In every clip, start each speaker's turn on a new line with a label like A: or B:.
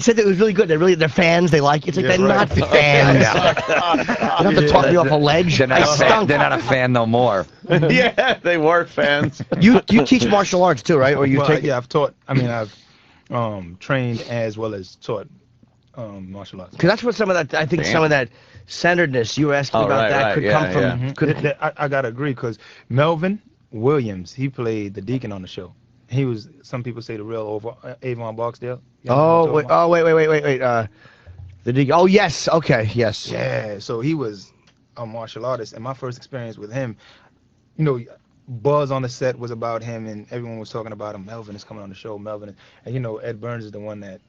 A: said that it was really good. They're fans. They like it. It's like they're not fans. You don't have to talk me off a ledge.
B: They're not a fan no more.
C: Yeah, they were fans.
A: You teach martial arts too, right? Or you take?
D: Yeah, I've taught. I mean, I've trained as well as taught martial arts.
A: Because that's what some of that. I think some of that centeredness you were asking about that could come from.
D: I gotta agree because Melvin Williams, he played the Deacon on the show. He was, some people say, the real Avon Barksdale.
A: Wait. The Deacon. Oh, yes. Okay, yes.
D: Yeah, so he was a martial artist, and my first experience with him, you know, buzz on the set was about him, and everyone was talking about him. Melvin is coming on the show, Melvin. And you know, Ed Burns is the one that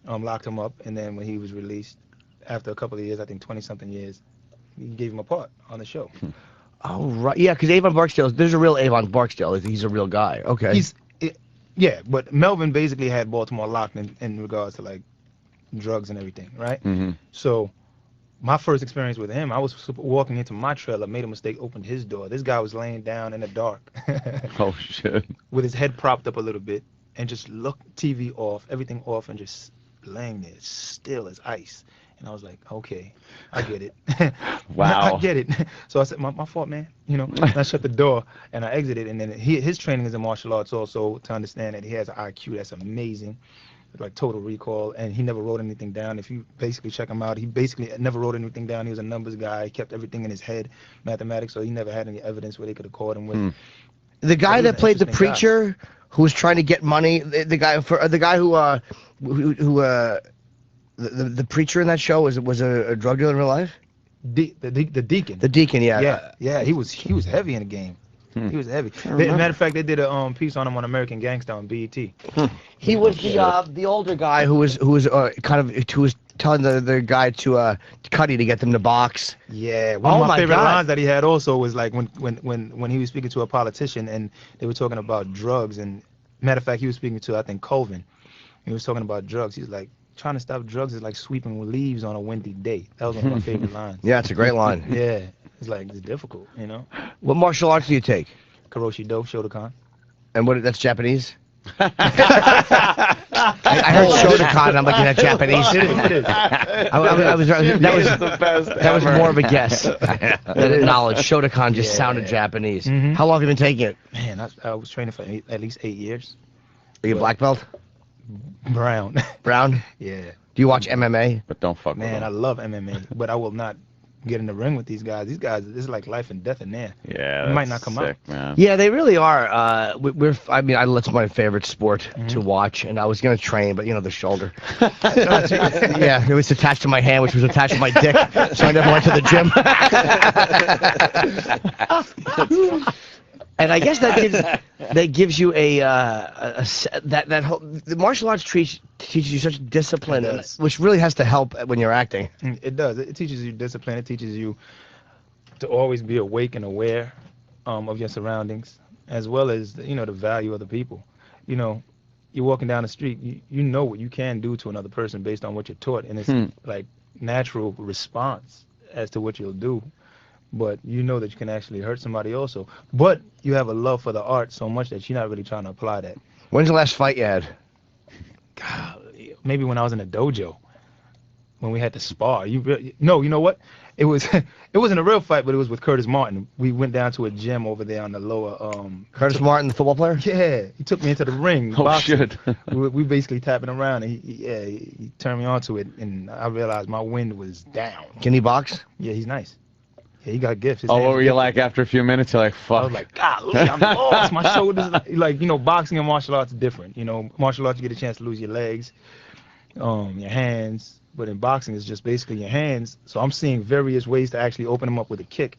D: locked him up, and then when he was released, after a couple of years, I think 20-something years, he gave him a part on the show.
A: Oh, right. Yeah, because Avon Barksdale, there's a real Avon Barksdale. He's a real guy. Okay.
D: Yeah, but Melvin basically had Baltimore locked in regards to, like, drugs and everything, right? So my first experience with him, I was walking into my trailer, made a mistake, opened his door. This guy was laying down in the dark.
C: Oh, shit.
D: With his head propped up a little bit, and just looked, TV off, everything off, and just laying there, still as ice. And I was like, okay, I get it.
C: Wow.
D: I get it. So I said, my fault, man. You know, and I shut the door and I exited. And then his training is in martial arts also, to understand that he has an IQ that's amazing, like total recall. And he never wrote anything down. If you basically check him out, he basically never wrote anything down. He was a numbers guy. He kept everything in his head, mathematics. So he never had any evidence where they could have caught him with.
A: The guy that played the preacher who was trying to get money, the guy who the preacher in that show was a drug dealer in real life?
D: The Deacon.
A: The Deacon, yeah.
D: Yeah, he was heavy in the game. He was heavy. Matter of fact, they did a piece on him on American Gangsta on BET.
A: He was the older guy who was telling the guy to Cuddy to get them to box.
D: Yeah, one of my favorite lines that he had also was like when he was speaking to a politician and they were talking about drugs, and matter of fact, he was speaking to, I think, Colvin. He was talking about drugs. He was like, trying to stop drugs is like sweeping leaves on a windy day. That was one of my favorite lines.
A: Yeah, it's a great line.
D: Yeah, it's like, it's difficult, you know.
A: What martial arts do you take?
D: Karoshi Do, Shotokan.
A: And that's Japanese? I heard Shotokan, and I'm like, is that Japanese?
D: It is.
A: That was more of a guess than knowledge. Shotokan just sounded Japanese. How long have you been taking it?
D: Man, I was training for at least 8 years.
A: Are you a black belt?
D: Brown.
A: Brown?
D: Yeah.
A: Do you watch MMA?
C: But don't fuck with
D: Man,
C: them.
D: I love MMA, but I will not get in the ring with these guys. These guys, this is like life and death in there.
C: Yeah,
D: it might not come out.
C: Man.
A: Yeah, they really are. That's my favorite sport to watch, and I was gonna train, but you know, the shoulder. Yeah, it was attached to my hand, which was attached to my dick, so I never went to the gym. And I guess that gives you that whole, the martial arts teaches you such discipline, which really has to help when you're acting.
D: It does. It teaches you discipline. It teaches you to always be awake and aware of your surroundings, as well as the value of the people. You know, you're walking down the street, you know what you can do to another person based on what you're taught, and it's like natural response as to what you'll do. But you know that you can actually hurt somebody also. But you have a love for the art so much that you're not really trying to apply that.
A: When's the last fight you had?
D: God, maybe when I was in a dojo, when we had to spar. No, you know what? It wasn't a real fight, but it was with Curtis Martin. We went down to a gym over there on the lower.
A: Curtis Martin, the football player?
D: Yeah, he took me into the ring.
C: Oh,
D: boxing.
C: shit.
D: we basically tapping around, and he turned me onto it, and I realized my wind was down.
A: Can he box?
D: Yeah, he's nice. Yeah, he got gifts.
C: What were you like after a few minutes? You're like, fuck.
D: I was like, golly, I'm lost. My shoulders, like, boxing and martial arts are different. Martial arts, you get a chance to lose your legs, your hands. But in boxing, it's just basically your hands. So I'm seeing various ways to actually open them up with a kick.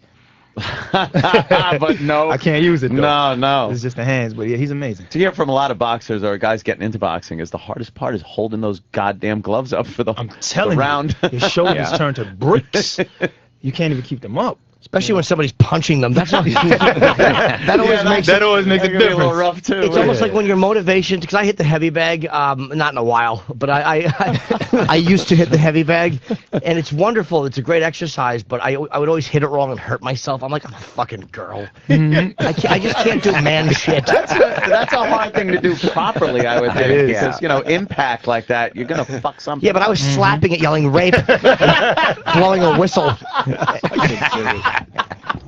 C: But no.
D: I can't use it, though.
C: No.
D: It's just the hands. But yeah, he's amazing.
C: To hear from a lot of boxers or guys getting into boxing is the hardest part is holding those goddamn gloves up for the round.
D: Your shoulders turn to bricks. You can't even keep them up.
A: Especially when somebody's punching them. That always makes a
D: difference.
C: A little rough too.
A: It's almost like when your motivation, because I hit the heavy bag, not in a while, but I used to hit the heavy bag, and it's wonderful. It's a great exercise, but I would always hit it wrong and hurt myself. I'm like, I'm a fucking girl. I just can't do man shit.
C: That's a hard thing to do properly, I would think. Because, impact like that, you're going to fuck something.
A: Yeah, but I was slapping it, yelling rape, blowing a whistle.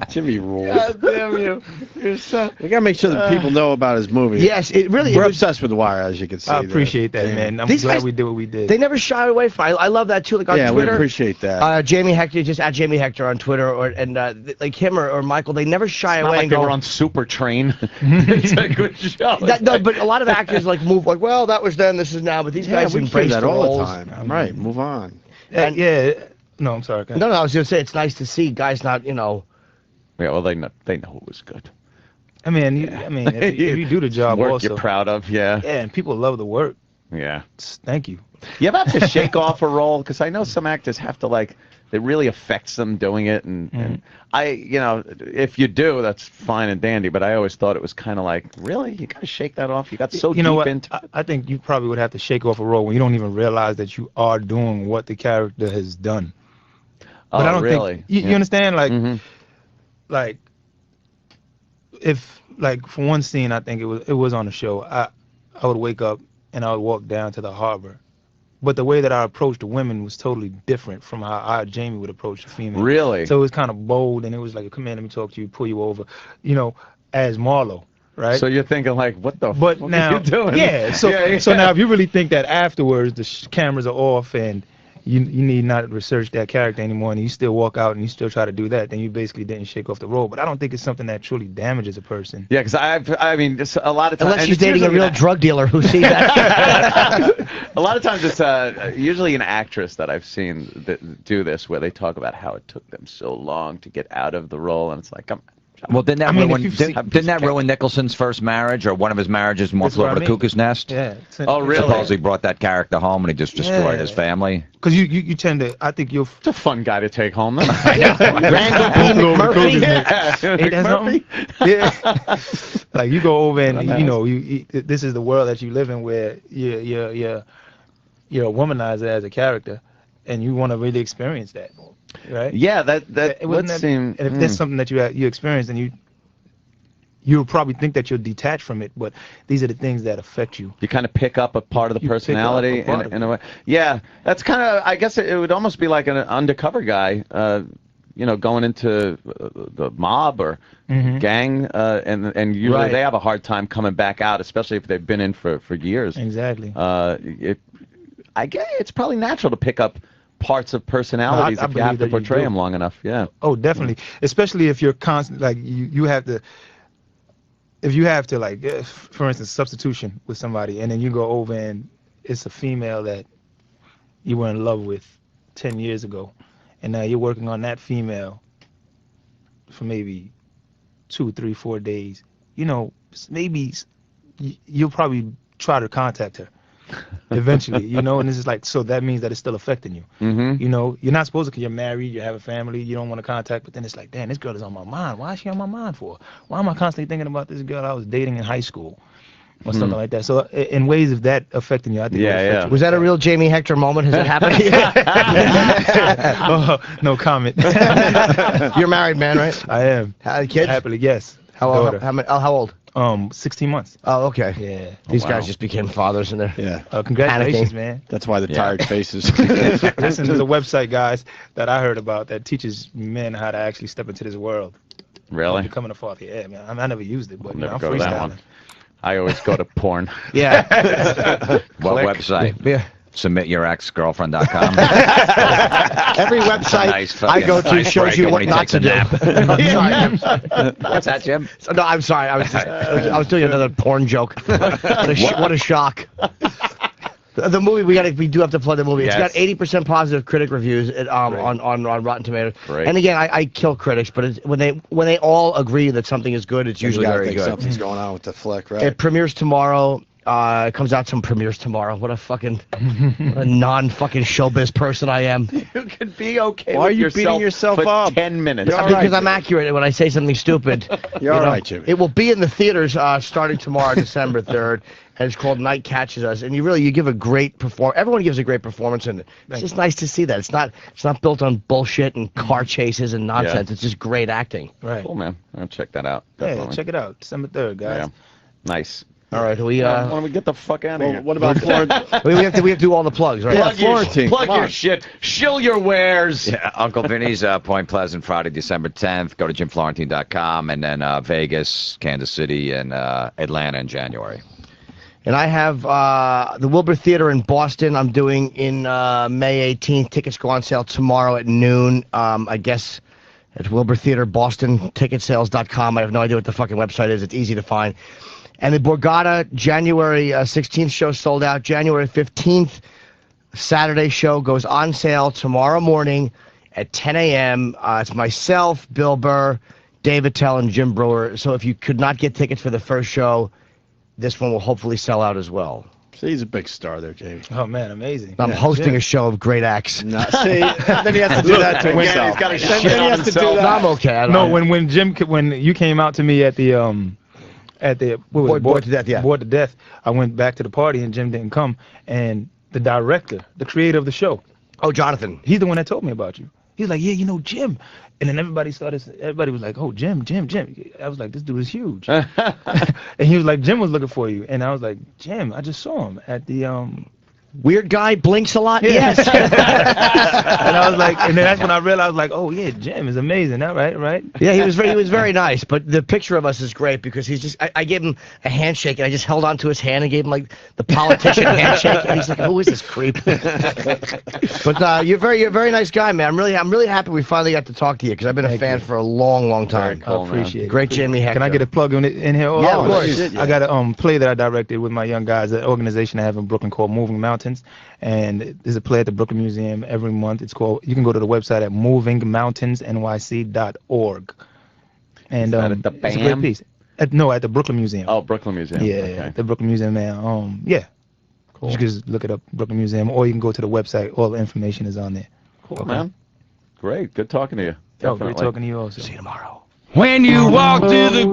E: Jimmy rules.
C: God damn you. You're so...
E: We gotta make sure that people know about his movie.
A: Yes,
E: We're obsessed with The Wire, as you can see.
D: I appreciate that, man. I'm glad we did what we did.
A: They never shy away from it. I love that too. Like on Twitter,
E: we appreciate that.
A: Jamie Hector, just at Jamie Hector on Twitter, like him or Michael, they never shy away.
C: Not like
A: and
C: they
A: go
C: were on Super Train. It's a good show.
A: No, but a lot of actors move like, well, that was then, this is now. But these guys
E: we
A: embrace
E: do that
A: the
E: all
A: roles.
E: the time. Right, move on.
A: And,
D: No, I'm sorry.
A: No, I was gonna say it's nice to see guys not,
C: Yeah, well, they know it was good.
D: I mean, if you do the job
C: Work
D: also.
C: you're proud of, yeah.
D: Yeah, and people love the work.
C: Yeah.
D: Thank you.
C: You ever have to shake off a role? Because I know some actors have to, it really affects them doing it. And if you do, that's fine and dandy. But I always thought it was kind of like, really? You got to shake that off? You got so deep into it?
D: I think you probably would have to shake off a role when you don't even realize that you are doing what the character has done. But I don't think you understand, like if for one scene, I think it was on the show. I would wake up and I would walk down to the harbor, but the way that I approached the women was totally different from how Jamie would approach the female.
C: Really?
D: So it was kind of bold, and it was like, come in, let me talk to you, pull you over, as Marlo. Right.
C: So you're thinking what the
D: fuck
C: are you doing?
D: Yeah. So now if you really think that afterwards the cameras are off and you need not research that character anymore, and you still walk out and you still try to do that, then you basically didn't shake off the role. But I don't think it's something that truly damages a person.
C: Yeah, because just a lot of times,
A: unless she's dating a real drug dealer who sees that.
C: A lot of times it's usually an actress that I've seen do this, where they talk about how it took them so long to get out of the role, and it's like,
B: well, didn't that ruin Nicholson's first marriage, or one of his marriages, More Flew Over the Cuckoo's Nest?
D: Yeah.
C: Oh, really?
B: Supposedly brought that character home, and he just destroyed his family.
D: Because you tend to, I think you'll...
C: It's a fun guy to take home.
A: Randall P. McMurphy.
D: Yeah. Like you go over and this is the world that you live in, where you're womanized as a character, and you want to really experience that. Right?
C: Yeah, that would seem.
D: And if there's something that you experience, then you'll probably think that you're detached from it, but these are the things that affect you.
C: You kind of pick up a part of the personality in a way. Yeah, that's kind of. I guess it would almost be like an undercover guy, going into the mob or gang, and usually they have a hard time coming back out, especially if they've been in for years.
D: Exactly.
C: I guess it's probably natural to pick up parts of personalities if you have to portray them long enough. Yeah.
D: Oh, definitely. Especially if you're constant, like you have to. If you have to, for instance, substitution with somebody, and then you go over and it's a female that you were in love with 10 years ago, and now you're working on that female for maybe 2, 3, 4 days. Maybe you'll probably try to contact her eventually, and this is so that means that it's still affecting you. You're not supposed to, because you're married, you have a family, you don't want to contact, but then it's like, damn, this girl is on my mind. Why is she on my mind for? Why am I constantly thinking about this girl I was dating in high school or something like that? So in ways of that affecting you, I think
C: yeah.
A: Was that a real Jamie Hector moment? Has it happened to you?
D: No comment.
A: You're married, man, right?
D: I am.
A: Kids?
D: Happily, yes.
A: How old?
D: 16 months.
A: Oh, okay.
D: Yeah.
A: These guys just became fathers in there.
E: Yeah.
D: Congratulations,
A: Panicking.
D: man.
E: That's why the tired faces.
D: Listen, there's a website, guys, that I heard about that teaches men how to actually step into this world.
C: Really?
D: Becoming a father. Yeah, man. I never used it, but
C: Never
D: I'm
C: go to that
D: freestyling.
C: one. I always go to porn.
A: Yeah.
B: What website?
A: Yeah.
B: SubmitYourExGirlfriend.com.
A: Every website I go to shows you what not to do.
B: What's that, Jim?
A: No, I'm sorry. I was doing another porn joke. What a shock. The movie we do have to plug the movie. It's got 80% positive critic reviews on Rotten Tomatoes.
C: Great.
A: And again, I kill critics, but when they all agree that something is good, it's usually very good.
E: Something's going on with the flick, right?
A: It premieres tomorrow. It comes out some premieres tomorrow. What a fucking what a non-fucking showbiz person I am.
C: You can be okay
E: Why
C: with
E: are you beating yourself
C: for
E: up?
C: 10 minutes.
A: Because I'm accurate when I say something stupid.
E: You're all right, Jimmy.
A: It will be in the theaters starting tomorrow, December 3rd, and it's called Night Catches Us. And you give a great performance. Everyone gives a great performance, and it's just nice to see that. It's not built on bullshit and car chases and nonsense.
C: Yeah.
A: It's just great acting.
D: Right.
C: Cool, man. I'll check that out.
D: Yeah,
C: Definitely.
D: check it out. December 3rd, guys.
C: Yeah. Nice.
A: All right, we
C: Why don't we get the fuck out of here?
E: What about Florentine?
A: we have to do all the plugs, right?
C: Plug
E: Florentine,
C: plug
E: come
C: your
E: on.
C: shit. Shill your wares.
B: Yeah, Uncle Vinny's Point Pleasant Friday, December 10th. Go to jimflorentine.com, and then Vegas, Kansas City, and Atlanta in January.
A: And I have the Wilbur Theater in Boston. I'm doing in May 18th. Tickets go on sale tomorrow at noon. I guess at Wilbur Theater Boston, ticketsales.com. I have no idea what the fucking website is. It's easy to find. And the Borgata January 16th show sold out. January 15th Saturday show goes on sale tomorrow morning at 10 a.m. It's myself, Bill Burr, Dave Attell, and Jim Brewer. So if you could not get tickets for the first show, this one will hopefully sell out as well.
E: See, he's a big star there, Jamie.
D: Oh, man, amazing.
A: I'm hosting a show of great acts.
E: No, see, then he has to do that to himself.
C: He's got to
E: Then
C: shit
E: he
C: on
E: has to do
C: himself.
A: No,
E: that.
A: I'm okay. I don't
D: No,
A: know.
D: when you came out to me at the what was it?
A: Bored to Death, yeah.
D: Bored to Death. I went back to the party and Jim didn't come. And the director, the creator of the show,
A: Oh, Jonathan.
D: he's the one that told me about you. He's like, yeah, Jim. And then everybody was like, oh, Jim. I was like, this dude is huge. And he was like, Jim was looking for you. And I was like, Jim, I just saw him at the
A: Weird guy, blinks a lot. Yes.
D: and I was like, and then that's when I realized, like, oh yeah, Jim is amazing. That right?
A: Yeah, he was very nice. But the picture of us is great because he's just. I gave him a handshake and I just held onto his hand and gave him like the politician handshake. And he's like, "Who is this creep?" But you're a very nice guy, man. I'm really happy we finally got to talk to you because I've been a fan for a long time.
C: Very cool,
D: I appreciate it.
A: Great Jamie Hector.
D: Can I get a plug in here?
A: Yeah, of course.
D: I got a play that I directed with my young guys, an organization I have in Brooklyn called Moving Mountains, and there's a play at the Brooklyn Museum every month. It's called. You can go to the website at movingmountainsnyc.org. And
C: that at the
D: it's a great
C: BAM?
D: piece. At the Brooklyn Museum.
C: Oh, Brooklyn Museum.
D: Yeah,
C: Okay.
D: the Brooklyn Museum, man. Yeah. Cool. You can just look it up, Brooklyn Museum, or you can go to the website. All the information is on there.
C: Cool, man. Great. Good talking to you.
D: Oh, great
C: Definitely.
D: talking to you also.
A: See you tomorrow.
B: When you walk to the